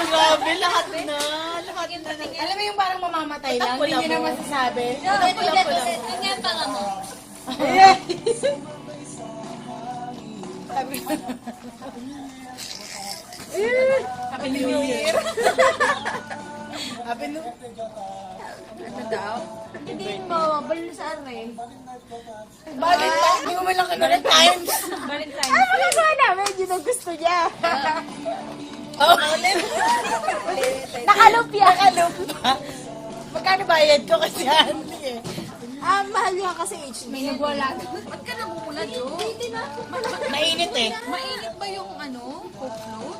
Grabe, lahat na. Lahat na. Alam mo yung parang mamamatay lang, hindi nyo na masasabi. Yun nga pala mo. Happy New Year. Happy New Year. Ano daw? Hindi mo, balo sa are. Bakit ba? Hindi mo man lang kanood times. Valentine's. Ano na sana? Medyo na gusto niya. Oh, Nakaloop yan. nakaloop pa. Magkano bayad ko kasi Andy eh? Mahal nga kasi HD. May nagwala. Ba't ka namumulad yun? Hindi na. Mainit eh. Mainit ba yung coke float?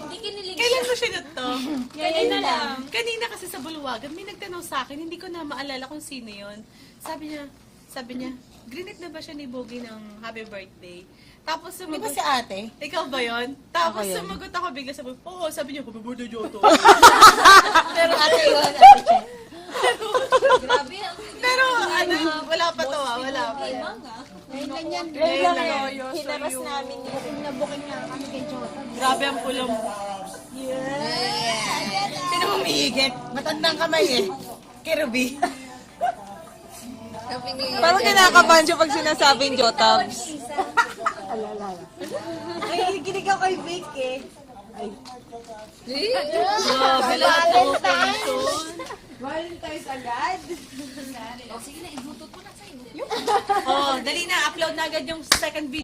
Hindi kinilig Kailan ko siya to? Kanina lang. Kanina kasi sa Bulwagan, may nagtanong sa akin, hindi ko na maalala kung sino yun. Sabi niya, grinit na ba siya ni Bogie ng happy birthday? Tapos Di ba sumagot, si ate? ikaw ba yun? Tapos Ako yun. sumagot ako bigla, sabi niya, happy birthday, Joto. Pero ate yun, ate siya. Grabe. Pero wala pa to wala pa. Ngayon lang yan. Ngayon lang yan. Hinaras namin yun. Nabuking nga kami kay Jota. Grabe ang pula mo. Sino humihigit? Matandang kamay eh. Kay Ruby. Parang kinakabahan siya pag sinasabing Jotabs. Ay, kinig ako kay Vic eh. Grabe lahat ng occasion. Valentine's agad. Sige na, ibutot ko na sa'yo. Oh, dali na, upload na agad yung second video.